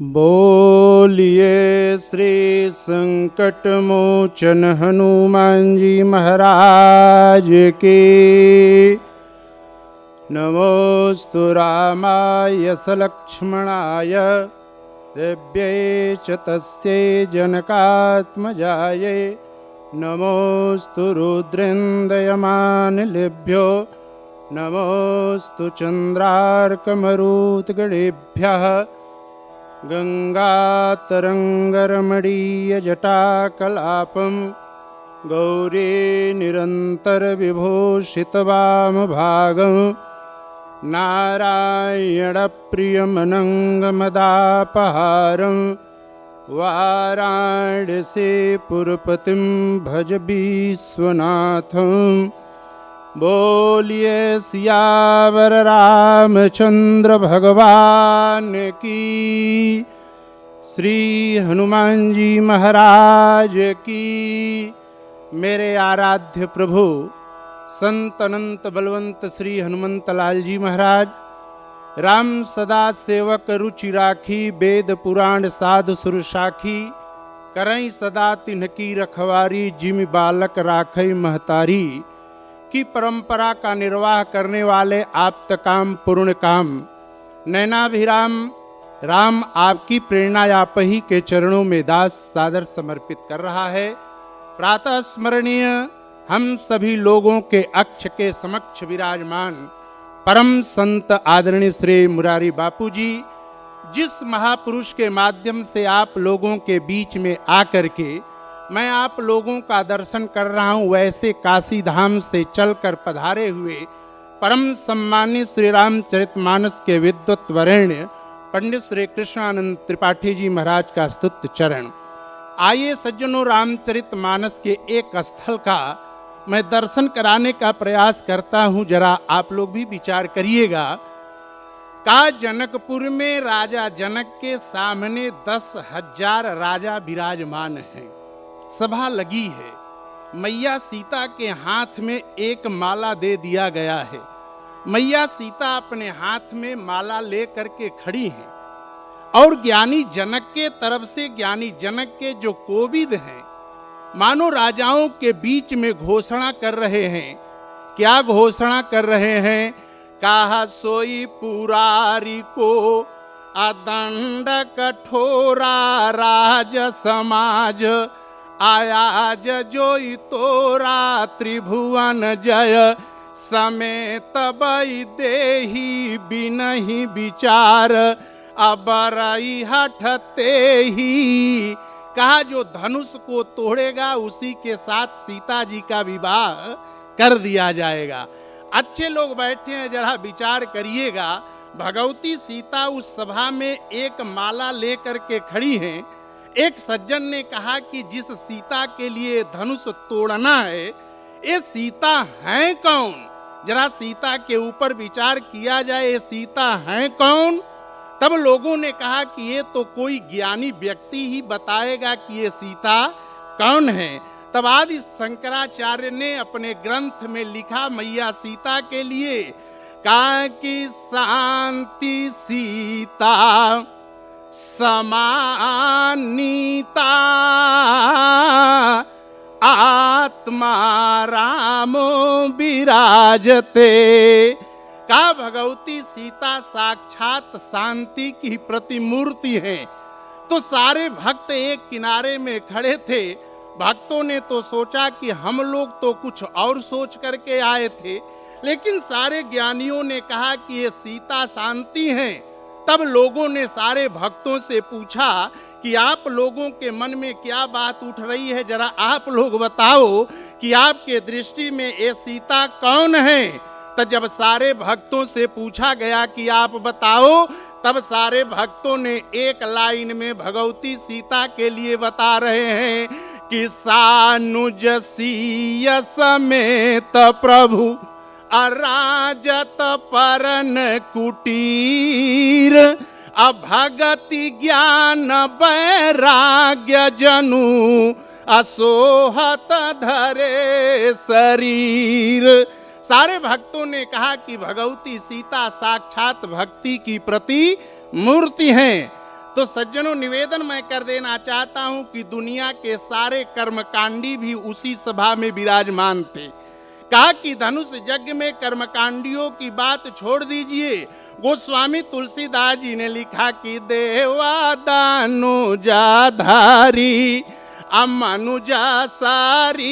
बोलिए श्री संकट मोचन हनुमान जी महाराज की। नमोस्तु रामाय सलक्ष्मणाय दिव्यै च तस्यै जनकात्मजायै। नमोस्तु रुद्रेन्द्रयमानिलेभ्यो नमोस्तु चन्द्रार्कमरुद्गणेभ्यः। गंगातरंगरमणीयजटाकलापं गौरी निरन्तरविभूषितवामभागं नारायणप्रियमनङ्गमदापहारं वाराणसीपुरपतिं भज विश्वनाथं। बोलिए सियावर रामचंद्र भगवान की। श्री हनुमान जी महाराज की। मेरे आराध्य प्रभु संत अनंत बलवंत श्री हनुमंत लाल जी महाराज। राम सदा सेवक रुचि राखी, वेद पुराण साधु सुर साखी। करई सदा तिन्हकी रखवारी, जिमि बालक राखई महतारी। की परंपरा का निर्वाह करने वाले आप्त काम पूर्ण काम नैनाभिराम राम आपकी प्रेरणा आप ही के चरणों में दास सादर समर्पित कर रहा है। प्रातः स्मरणीय हम सभी लोगों के अक्ष के समक्ष विराजमान परम संत आदरणीय श्री मुरारी बापू जी, जिस महापुरुष के माध्यम से आप लोगों के बीच में आकर के मैं आप लोगों का दर्शन कर रहा हूं, वैसे काशी धाम से चलकर पधारे हुए परम सम्मानित श्री रामचरितमानस के विद्वत वरेण्य पंडित श्री कृष्णानंद त्रिपाठी जी महाराज का स्तुत्य चरण। आइए सज्जनों, रामचरितमानस के एक स्थल का मैं दर्शन कराने का प्रयास करता हूं, जरा आप लोग भी विचार करिएगा। का जनकपुर में राजा जनक के सामने 10,000 राजा विराजमान हैं। सभा लगी है। मैया सीता के हाथ में एक माला दे दिया गया है। मैया सीता अपने हाथ में माला लेकर के खड़ी हैं और ज्ञानी जनक के तरफ से ज्ञानी जनक के जो कोविद हैं, मानो राजाओं के बीच में घोषणा कर रहे हैं। क्या घोषणा कर रहे हैं? कहा सोई पुरारी को अदंड कठोरा राज समाज, आयाज जोई तोरा त्रिभुवन जय, समेत बई देही बिनहि विचार, अबरई हठते ही। कहा जो धनुष को तोड़ेगा उसी के साथ सीता जी का विवाह कर दिया जाएगा। अच्छे लोग बैठे हैं, जरा विचार करिएगा। भगवती सीता उस सभा में एक माला लेकर के खड़ी हैं। एक सज्जन ने कहा कि जिस सीता के लिए धनुष तोड़ना है, ये सीता है कौन? जरा सीता के ऊपर विचार किया जाए, ये सीता है कौन? तब लोगों ने कहा कि ये तो कोई ज्ञानी व्यक्ति ही बताएगा कि ये सीता कौन है। तब आदि शंकराचार्य ने अपने ग्रंथ में लिखा मैया सीता के लिए, कहा कि शांति सीता समानीता, आत्मा रामो विराजते। का भगवती सीता साक्षात शांति की प्रतिमूर्ति है। तो सारे भक्त एक किनारे में खड़े थे। भक्तों ने तो सोचा कि हम लोग तो कुछ और सोच करके आए थे, लेकिन सारे ज्ञानियों ने कहा कि ये सीता शांति है। तब लोगों ने सारे भक्तों से पूछा कि आप लोगों के मन में क्या बात उठ रही है, जरा आप लोग बताओ कि आपके दृष्टि में ये सीता कौन है। तो जब सारे भक्तों से पूछा गया कि आप बताओ, तब सारे भक्तों ने एक लाइन में भगवती सीता के लिए बता रहे हैं कि सानुज सीय समेत प्रभु अराजत परन कुटीर, अभगति ज्ञान वैराग्य जनु, असोहत धरे शरीर। सारे भक्तों ने कहा कि भगवती सीता साक्षात भक्ति की प्रति मूर्ति हैं। तो सज्जनों, निवेदन मैं कर देना चाहता हूं कि दुनिया के सारे कर्मकांडी भी उसी सभा में विराजमान थे। कहा कि धनुष यज्ञ में कर्मकांडियों की बात छोड़ दीजिए। गोस्वामी तुलसीदास जी ने लिखा कि देवा दानुजा धारी अमनुजा सारीरा,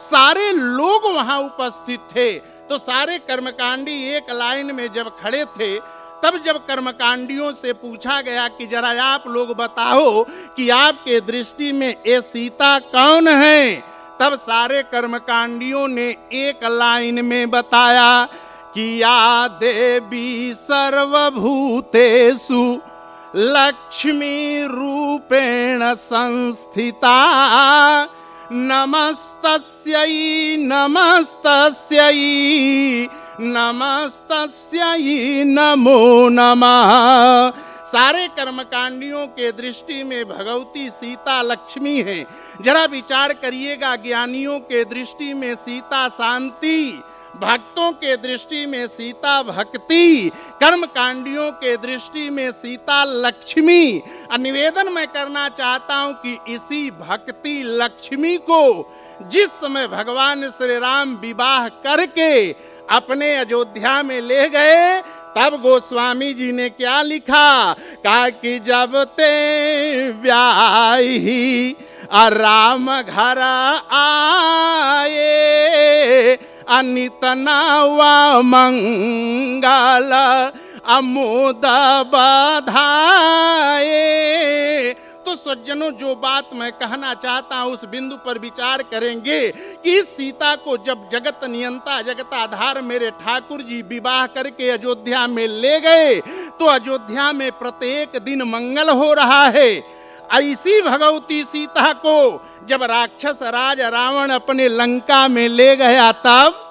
सारे लोग वहां उपस्थित थे। तो सारे कर्मकांडी एक लाइन में जब खड़े थे, तब जब कर्मकांडियों से पूछा गया कि जरा आप लोग बताओ कि आपके दृष्टि में ये सीता कौन है, तब सारे कर्मकांडियों ने एक लाइन में बताया कि या देवी सर्वभूतेषु लक्ष्मी रूपेण संस्थिता, नमस्तस्यै नमस्तस्यै नमस्तस्यै नमो नमः। सारे कर्मकांडियों के दृष्टि में भगवती सीता लक्ष्मी है। जरा विचार करिएगा, ज्ञानियों के दृष्टि में सीता शांति, भक्तों के दृष्टि में सीता भक्ति, कर्मकांडियों के दृष्टि में सीता लक्ष्मी। निवेदन मैं करना चाहता हूं कि इसी भक्ति लक्ष्मी को जिस समय भगवान श्री राम विवाह करके अपने अयोध्या में ले गए, तब गोस्वामी जी ने क्या लिखा, कहा कि जब ते ब्याही राम घर आए, अनित नवा मंगल अमुद बधाए। तो सज्जनों, जो बात मैं कहना चाहता हूं उस बिंदु पर विचार करेंगे कि इस सीता को जब जगत नियंता जगताधार मेरे ठाकुर जी विवाह करके अयोध्या में ले गए, तो अयोध्या में प्रत्येक दिन मंगल हो रहा है। ऐसी भगवती सीता को जब राक्षस राज रावण अपने लंका में ले गया, तब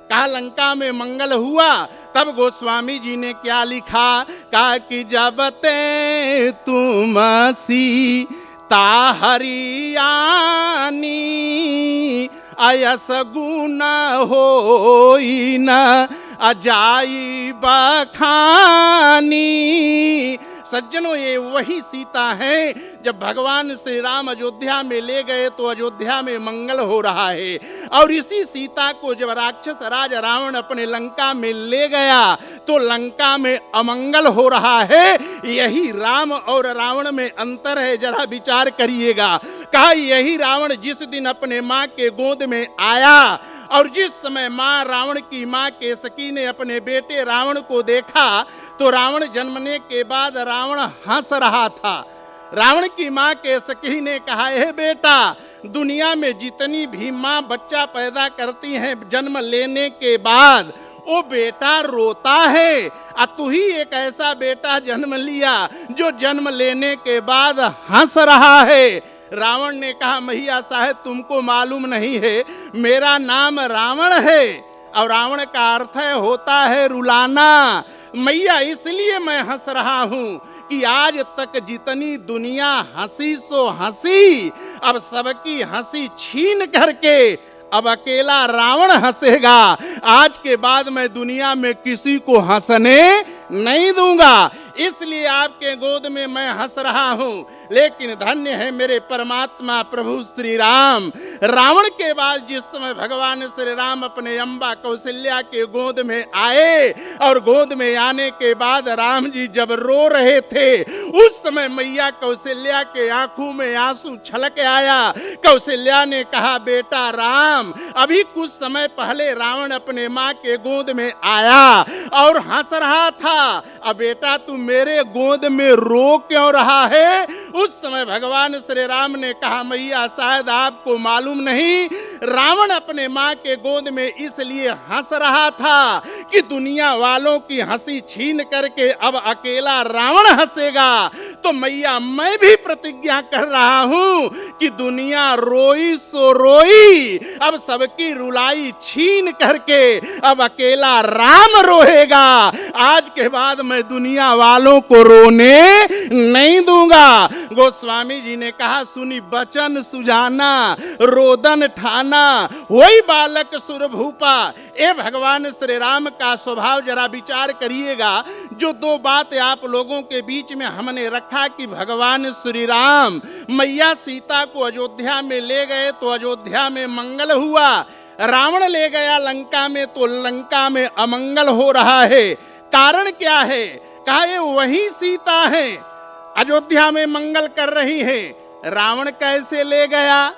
कहा लंका में मंगल हुआ। तब गोस्वामी जी ने क्या लिखा, कहा कि जब ते तुम सीता हरियानी, अयस गुण होई न अजाई बखानी। सज्जनों, ये वही सीता है जब भगवान श्री राम अयोध्या में ले गए तो अयोध्या में मंगल हो रहा है, और इसी सीता को जब राक्षस राज रावण अपने लंका में ले गया तो लंका में अमंगल हो रहा है। यही राम और रावण में अंतर है, जरा विचार करिएगा। कहा यही रावण जिस दिन अपने माँ के गोद में आया और जिस समय माँ रावण की माँ केसकी ने अपने बेटे रावण को देखा, तो रावण जन्मने के बाद रावण हंस रहा था। रावण की माँ केसकी ने कहा, हे बेटा, दुनिया में जितनी भी माँ बच्चा पैदा करती हैं जन्म लेने के बाद, वो बेटा रोता है, और तू ही एक ऐसा बेटा जन्म लिया जो जन्म लेने के बाद हंस रहा है। रावण ने कहा, मैया साहब, तुमको मालूम नहीं है, मेरा नाम रावण है और रावण का अर्थ होता है रुलाना। मैया, इसलिए मैं हंस रहा हूं कि आज तक जितनी दुनिया हंसी सो हंसी, अब सबकी हंसी छीन करके अब अकेला रावण हंसेगा। आज के बाद मैं दुनिया में किसी को हंसने नहीं दूंगा, इसलिए आपके गोद में मैं हंस रहा हूं। लेकिन धन्य है मेरे परमात्मा प्रभु श्री राम। रावण के बाद जिस समय भगवान श्री राम अपने अम्बा कौशल्या के गोद में आए, और गोद में आने के बाद राम जी जब रो रहे थे, उस समय मैया कौशल्या के आंखों में आंसू छलक आया। कौशल्या ने कहा, बेटा राम, अभी कुछ समय पहले रावण अपने माँ के गोद में आया और हंस रहा था, अब बेटा तू मेरे गोद में रो क्यों रहा है? उस समय भगवान श्री राम ने कहा, मैया शायद आपको मालूम नहीं, रावण अपने माँ के गोद में इसलिए हंस रहा था कि दुनिया वालों की हंसी छीन करके अब अकेला रावण हंसेगा। तो मैया, मैं भी प्रतिज्ञा कर रहा हूं कि दुनिया रोई सो रोई, अब सबकी रुलाई छीन करके अब अकेला राम रोएगा। आज के बाद मैं दुनिया वालों को रोने नहीं दूंगा। गोस्वामी जी ने कहा, सुनी बचन सुजाना रोदन ठाना, वही बालक सुरभूपा। ए भगवान श्री राम का स्वभाव जरा विचार करिएगा। जो दो बात आप लोगों के बीच में हमने रखा कि भगवान श्री राम मैया सीता को अयोध्या में ले गए तो अयोध्या में मंगल हुआ, रावण ले गया लंका में तो लंका में अमंगल हो रहा है। कारण क्या है? कहा ये वही सीता है, अयोध्या में मंगल कर रही है। रावण कैसे ले गया?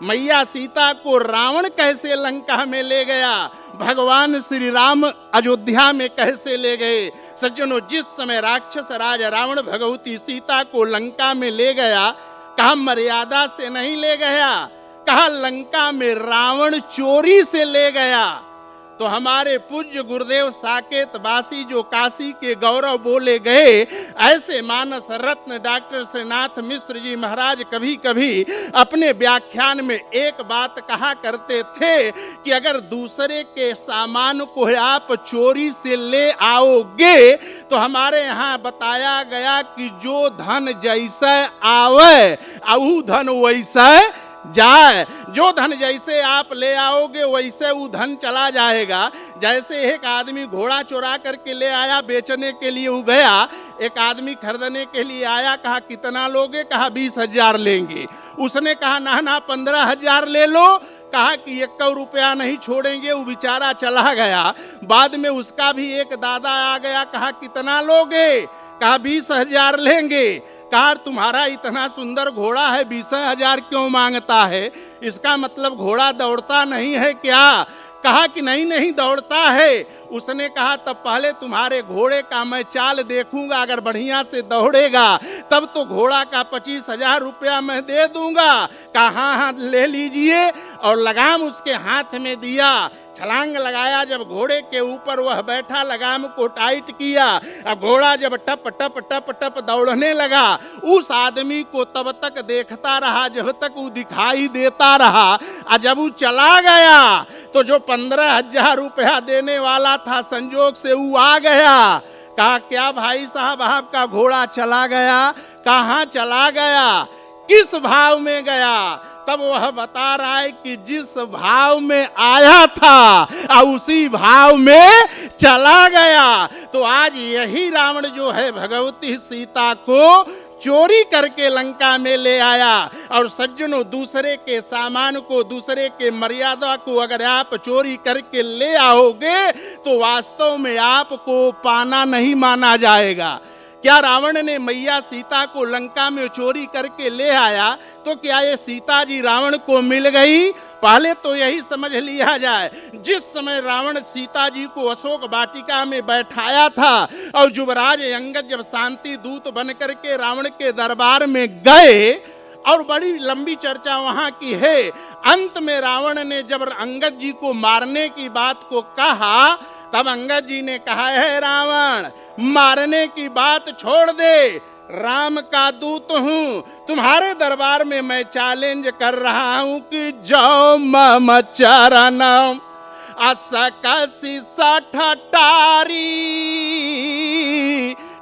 मैया सीता को रावण कैसे लंका में ले गया? भगवान श्री राम अयोध्या में कैसे ले गए? सज्जनों, जिस समय राक्षस राज रावण भगवती सीता को लंका में ले गया, कहा मर्यादा से नहीं ले गया, कहा लंका में रावण चोरी से ले गया। तो हमारे पूज्य गुरुदेव साकेत वासी जो काशी के गौरव बोले गए, ऐसे मानस रत्न डॉक्टर श्रीनाथ मिश्र जी महाराज कभी कभी अपने व्याख्यान में एक बात कहा करते थे कि अगर दूसरे के सामान को आप चोरी से ले आओगे तो हमारे यहाँ बताया गया कि जो धन जैसे आवे अऊ धन वैसे जाए। जो धन जैसे आप ले आओगे वैसे वो धन चला जाएगा। जैसे एक आदमी घोड़ा चुरा करके ले आया, बेचने के लिए वो गया, एक आदमी खरीदने के लिए आया, कहा कितना लोगे? कहा 20,000 लेंगे। उसने कहा ना 15,000 ले लो। कहा कि 1 रुपया नहीं छोड़ेंगे। वो बेचारा चला गया। बाद में उसका भी एक दादा आ गया, कहा कितना लोगे? कहा 20,000 लेंगे। कहा तुम्हारा इतना सुंदर घोड़ा है 20,000 क्यों मांगता है? इसका मतलब घोड़ा दौड़ता नहीं है क्या? कहा कि नहीं दौड़ता है। उसने कहा तब पहले तुम्हारे घोड़े का मैं चाल देखूंगा, अगर बढ़िया से दौड़ेगा तब तो घोड़ा का 25,000 रुपया मैं दे दूंगा। कहा हाँ ले लीजिए, और लगाम उसके हाथ में दिया, छलांग लगाया। जब घोड़े के ऊपर वह बैठा, लगाम को टाइट किया, अब घोड़ा जब टप टप टप टप दौड़ने लगा, उस आदमी को तब तक देखता रहा जब तक वो दिखाई देता रहा। और जब वो चला गया तो जो 15,000 रुपया देने वाला था, संजोग से वो आ गया। कहा क्या भाई साहब आपका घोड़ा चला गया? कहाँ चला गया? किस भाव में गया? तब वह बता रहा है कि जिस भाव में आया था और उसी भाव में चला गया। तो आज यही रावण जो है भगवती सीता को चोरी करके लंका में ले आया। और सज्जनों, दूसरे के सामान को, दूसरे के मर्यादा को अगर आप चोरी करके ले आओगे तो वास्तव में आपको पाना नहीं माना जाएगा। क्या रावण ने मैया सीता को लंका में चोरी करके ले आया तो क्या ये सीता जी रावण को मिल गई? पहले तो यही समझ लिया जाए, जिस समय रावण सीता जी को अशोक वाटिका में बैठाया था और युवराज अंगद जब शांति दूत बन करके रावण के दरबार में गए, और बड़ी लंबी चर्चा वहां की है। अंत में रावण ने जब अंगद जी को मारने की बात को कहा, तब अंगद जी ने कहा है रावण मारने की बात छोड़ दे, राम का दूत हूं, तुम्हारे दरबार में मैं चैलेंज कर रहा हूं कि जो मम चरणम असकसी सठटारी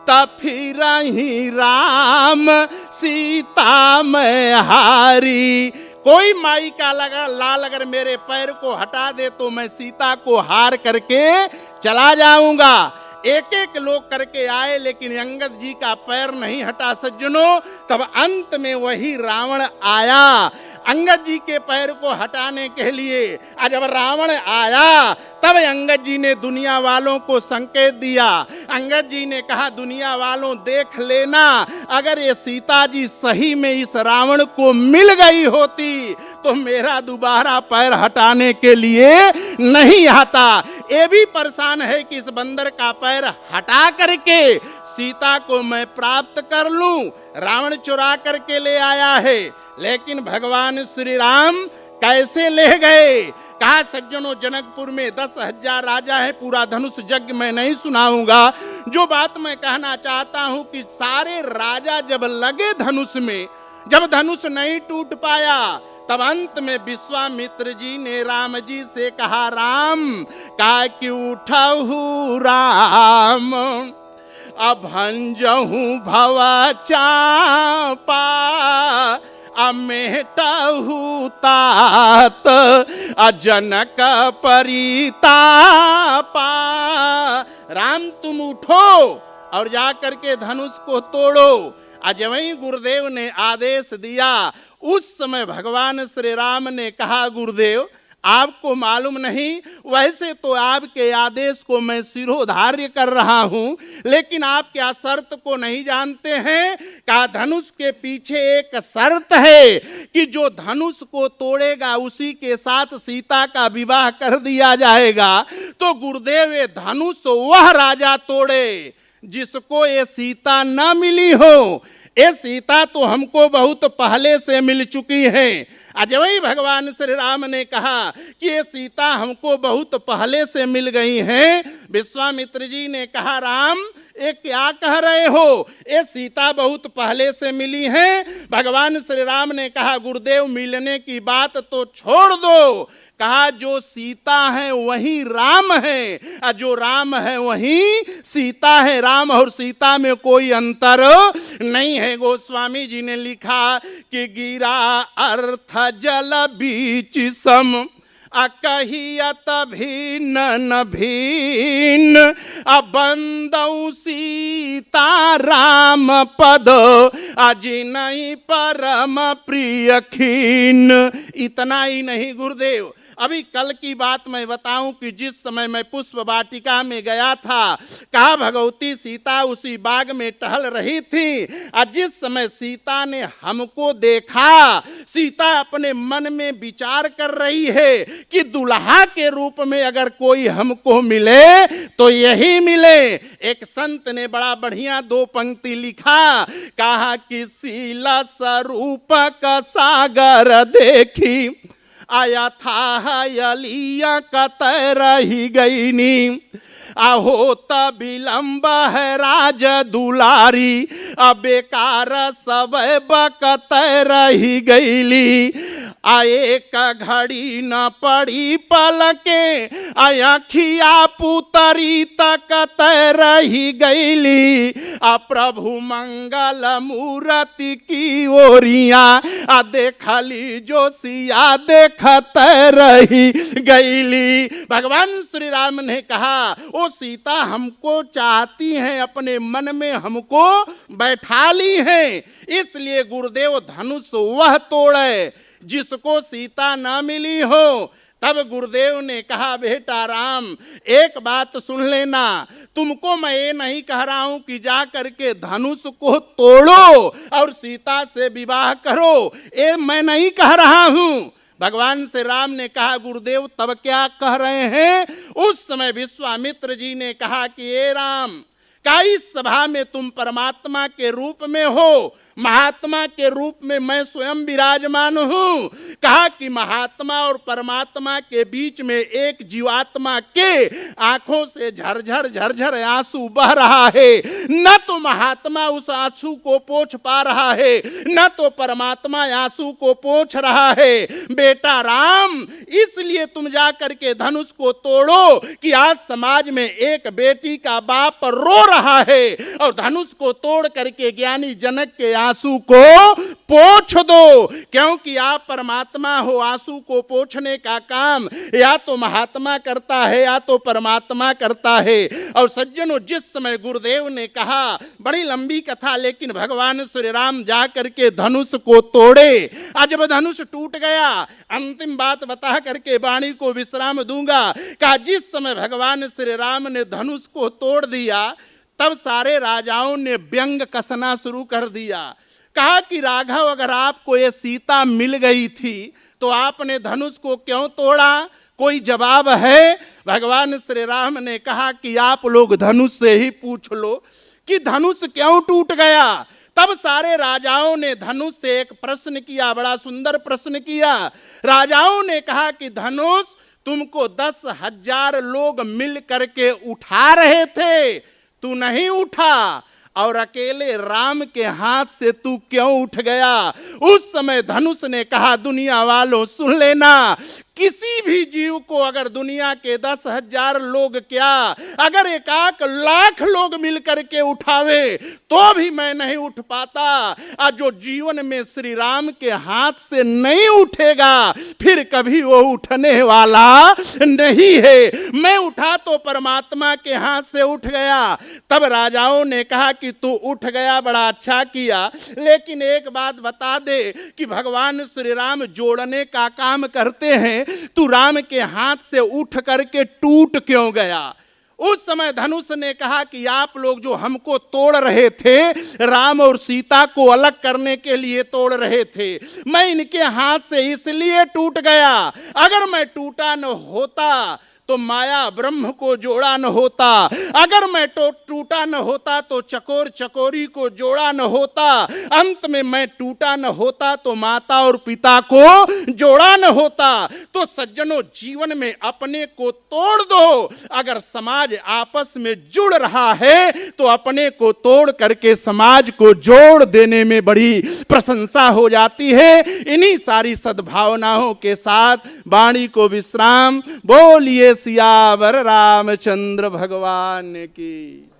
तब फिर ही राम सीता में हारी। कोई माई का लाल अगर मेरे पैर को हटा दे तो मैं सीता को हार करके चला जाऊंगा। एक एक लोग करके आए लेकिन अंगद जी का पैर नहीं हटा सज्जनों। तब अंत में वही रावण आया अंगद जी के पैर को हटाने के लिए। जब रावण आया तब अंगद जी ने दुनिया वालों को संकेत दिया। अंगद जी ने कहा दुनिया वालों देख लेना, अगर ये सीता जी सही में इस रावण को मिल गई होती तो मेरा दोबारा पैर हटाने के लिए नहीं आता। ये भी परेशान है कि इस बंदर का पैर हटा करके सीता को मैं प्राप्त कर लूं। रावण चुरा करके ले आया है, लेकिन भगवान श्री राम कैसे ले गए? कहा सज्जनों, जनकपुर में 10,000 राजा है, पूरा धनुष यज्ञ मैं नहीं सुनाऊंगा। जो बात मैं कहना चाहता हूं कि सारे राजा जब लगे धनुष में जब धनुष नहीं टूट पाया तब अंत में विश्वामित्र जी ने राम जी से कहा, राम का कि उठहु राम अभंजहु भव चापा अमेटहु तात अजनक परितापा। राम तुम उठो और जाकर के धनुष को तोड़ो। आज वही गुरुदेव ने आदेश दिया। उस समय भगवान श्री राम ने कहा, गुरुदेव आपको मालूम नहीं, वैसे तो आपके आदेश को मैं शिरोधार्य कर रहा हूं, लेकिन आप क्या शर्त को नहीं जानते हैं? कहा धनुष के पीछे एक शर्त है कि जो धनुष को तोड़ेगा उसी के साथ सीता का विवाह कर दिया जाएगा। तो गुरुदेव ये धनुष वह राजा तोड़े जिसको ये सीता न मिली हो। ये सीता तो हमको बहुत पहले से मिल चुकी है। आज वही भगवान श्री राम ने कहा कि ये सीता हमको बहुत पहले से मिल गई हैं। विश्वामित्र जी ने कहा, राम ये क्या कह रहे हो? ये सीता बहुत पहले से मिली हैं। भगवान श्री राम ने कहा, गुरुदेव मिलने की बात तो छोड़ दो। कहा जो सीता है वही राम है, और जो राम है वही सीता है। राम और सीता में कोई अंतर नहीं है। गोस्वामी जी ने लिखा कि गिरा अर्थ जल बीच सम अकहियत भिन्न न भिन्न अबंदौ सीता राम पद अजिनई परम प्रिय खीन। इतना ही नहीं गुरुदेव, अभी कल की बात मैं बताऊं कि जिस समय मैं पुष्प वाटिका में गया था, कहा भगवती सीता उसी बाग में टहल रही थी, और जिस समय सीता ने हमको देखा, सीता अपने मन में विचार कर रही है कि दुल्हा के रूप में अगर कोई हमको मिले तो यही मिले। एक संत ने बड़ा बढ़िया 2 पंक्ति लिखा, कहा कि शीला स्वरूप का सागर देखी आया था यलिया कतै रही गईनी होत विलंब है राज दुलारी बेकार सब बकतै रही गईली एक घड़ी न पड़ी पलके अखिया पुतरी तक रही गईली प्रभु मंगल मूर्ति की ओरिया देखली जोशिया देखत रही गईली। भगवान श्री राम ने कहा वो सीता हमको चाहती हैं, अपने मन में हमको बैठा ली हैं, इसलिए गुरुदेव धनुष वह तोड़े जिसको सीता ना मिली हो। तब गुरुदेव ने कहा, बेटा राम एक बात सुन लेना, तुमको मैं ये नहीं कह रहा हूं कि जा करके धनुष को तोड़ो और सीता से विवाह करो, ये मैं नहीं कह रहा हूं। भगवान से राम ने कहा, गुरुदेव तब क्या कह रहे हैं? उस समय विश्वामित्र जी ने कहा कि ये राम, क्या इस सभा में तुम परमात्मा के रूप में हो, महात्मा के रूप में मैं स्वयं विराजमान हूं। कहा कि महात्मा और परमात्मा के बीच में एक जीवात्मा के आंखों से झरझर झरझर आंसू बह रहा है। न तो महात्मा उस आंसू को पोंछ पा रहा है, न तो परमात्मा आंसू को पोंछ रहा है। बेटा राम, इसलिए तुम जा करके धनुष को तोड़ो कि आज समाज में एक बेटी का बाप रो रहा है, और धनुष को तोड़ करके ज्ञानी जनक के आंसू को पोंछ दो, क्योंकि आप परमात्मा हो। आंसू को पोंछने का काम या तो महात्मा करता है या तो परमात्मा करता है। और सज्जनों, जिस समय गुरुदेव ने कहा, बड़ी लंबी कथा, लेकिन भगवान श्री राम जा करके धनुष को तोड़े। आज जब धनुष टूट गया, अंतिम बात बता करके वाणी को विश्राम दूंगा। कहा जिस समय भगवान श्री राम ने धनुष को तोड़ दिया, तब सारे राजाओं ने व्यंग कसना शुरू कर दिया। कहा कि राघव, अगर आपको ये सीता मिल गई थी तो आपने धनुष को क्यों तोड़ा? कोई जवाब है? भगवान श्री राम ने कहा कि आप लोग धनुष से ही पूछ लो कि धनुष क्यों टूट गया। तब सारे राजाओं ने धनुष से एक प्रश्न किया, बड़ा सुंदर प्रश्न किया। राजाओं ने कहा कि धनुष तुमको 10,000 लोग मिल करके उठा रहे थे, तू नहीं उठा, और अकेले राम के हाथ से तू क्यों उठ गया। उस समय धनुष ने कहा, दुनिया वालों सुन लेना, किसी भी जीव को अगर दुनिया के 10,000 लोग क्या अगर 1 लाख लोग मिलकर के उठावे तो भी मैं नहीं उठ पाता। और जो जीवन में श्री राम के हाथ से नहीं उठेगा फिर कभी वो उठने वाला नहीं है। मैं उठा तो परमात्मा के हाथ से उठ गया। तब राजाओं ने कहा कि तू उठ गया, बड़ा अच्छा किया, लेकिन एक बात बता दे कि भगवान श्री राम जोड़ने का काम करते हैं, तू राम के हाथ से उठ करके टूट क्यों गया। उस समय धनुष ने कहा कि आप लोग जो हमको तोड़ रहे थे, राम और सीता को अलग करने के लिए तोड़ रहे थे, मैं इनके हाथ से इसलिए टूट गया। अगर मैं टूटा न होता तो माया ब्रह्म को जोड़ा न होता, अगर मैं टूटा न होता तो चकोर चकोरी को जोड़ा न होता, अंत में मैं टूटा न होता तो माता और पिता को जोड़ा न होता। तो सज्जनों, जीवन में अपने को तोड़ दो। अगर समाज आपस में जुड़ रहा है तो अपने को तोड़ करके समाज को जोड़ देने में बड़ी प्रशंसा हो जाती है। इन्हीं सारी सद्भावनाओं के साथ वाणी को विश्राम। बोलिए सियावर रामचंद्र भगवान की।